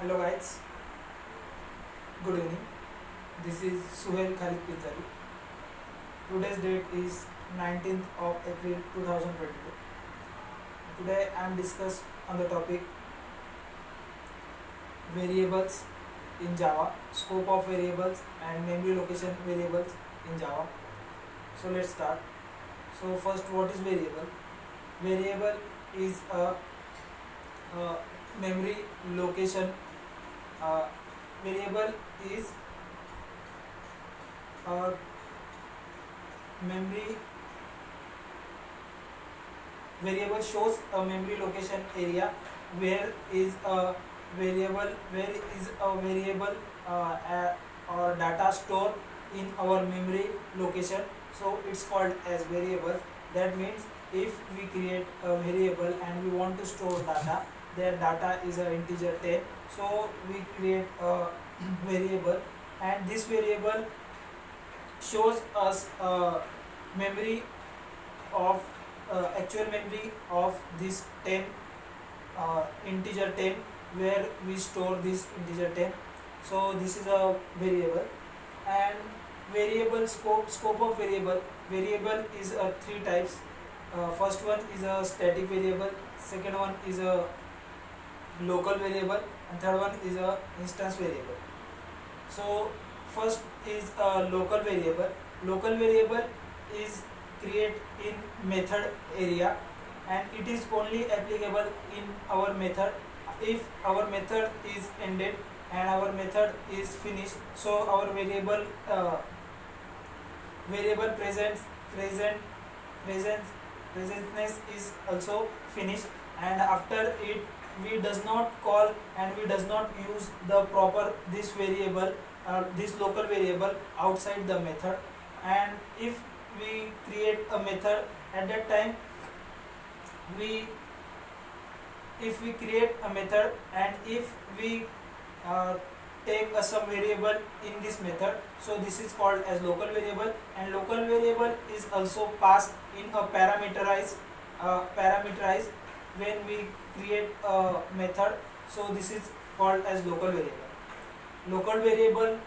Hello guys, good evening. This is Suhail Khalid Pizzari. Today's date is 19th of April 2022. Today I am discuss on the topic variables in Java, scope of variables and memory location variables in Java. So let's start. So first, what is variable? Variable is a memory location. Variable is a memory variable shows a memory location area where is a variable or data stored in our memory location, so it's called as variable. That means if we create a variable and we want to store data, their data is an integer 10, so we create a variable, and this variable shows us memory of actual memory of this 10 integer 10 where we store this integer 10. So this is a variable. And variable scope of variable is three types. First one is a static variable, second one is a local variable, and third one is a instance variable. So first is a local variable. Local variable is create in method area, and it is only applicable in our method. If our method is ended and our method is finished, so our variable presentness is also finished, and after it we does not call and we does not use the proper this variable, this local variable outside the method. And if we create a method, at that time we if we create a method and if we uh, take some variable in this method, so this is called as local variable. And local variable is also passed in a parameterized when we create a method, so this is called as local variable. Local variable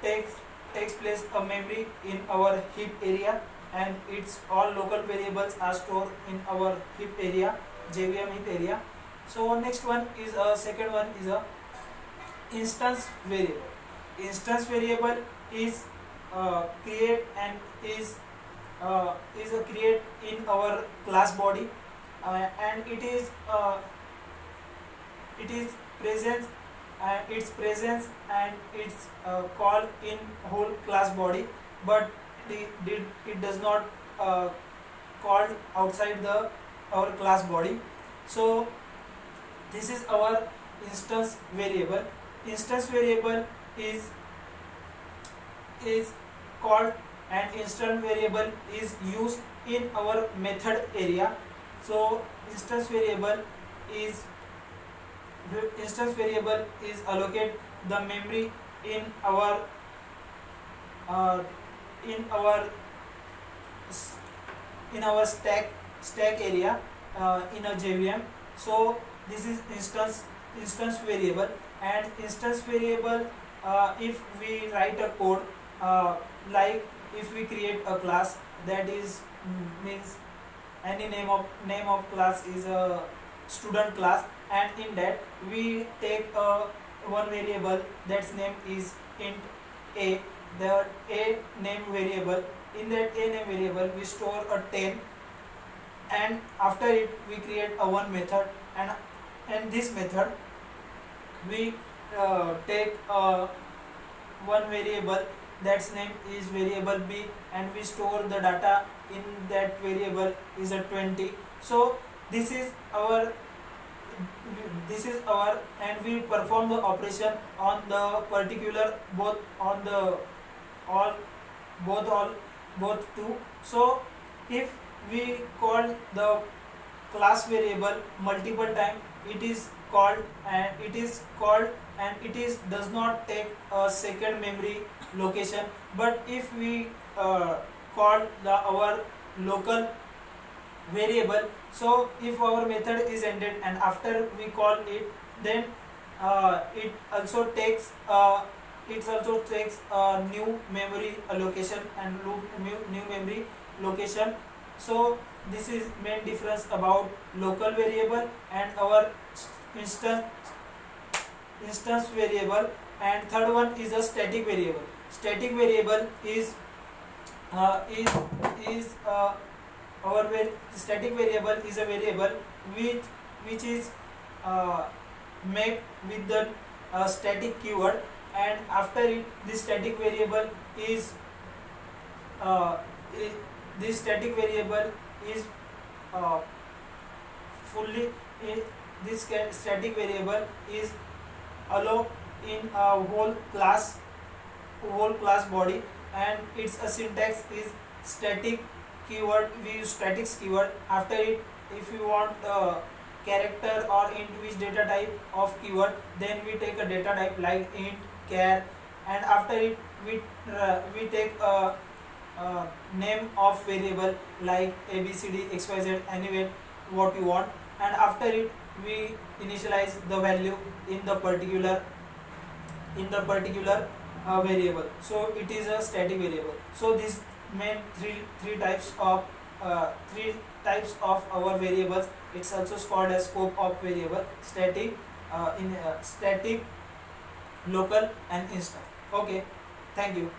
takes place a memory in our heap area, and its all local variables are stored in our heap area, JVM heap area. So next one is a second one is a instance variable. Instance variable is create and is a create in our class body, and it is presence and its presence and its call in whole class body, but it does not called outside the our class body. So this is our instance variable. Instance variable is called, and instance variable is used in our method area. So instance variable is allocate the memory in our uh, in our in our stack area in a JVM. So this is instance variable. And instance variable, if we write a code, like if we create a class, that is means any name of class is a student class, and in that we take one variable that's name is int a. The a name variable, in that a name variable we store a 10, and after it we create a one method, and this method we take one variable that's name is variable b, and we store the data in that variable is a 20. So this is our and we perform the operation on the particular both on the all both two. So if we call the class variable multiple time, it is called and it is does not take a second memory location. But if we call our local variable, so if our method is ended and after we call it, then it also takes new memory allocation and new memory location. So this is main difference about local variable and our instance instance variable. And third one is a static variable. Static variable is uh, is is our static variable is a variable which is uh, made with the static keyword, and after it this static variable is uh, I this static variable is uh, fully in static variable is allowed in a whole class body, and its a syntax is static keyword. We use statics keyword. After it, if you want character or int which data type of keyword, then we take a data type like int, char, and after it we take a name of variable like abcd xyz, anyway what you want, and after it we initialize the value in the particular variable. So it is a static variable. So this main three types of our variables. It's also called as scope of variable: static, static, local, and instant. Okay, thank you.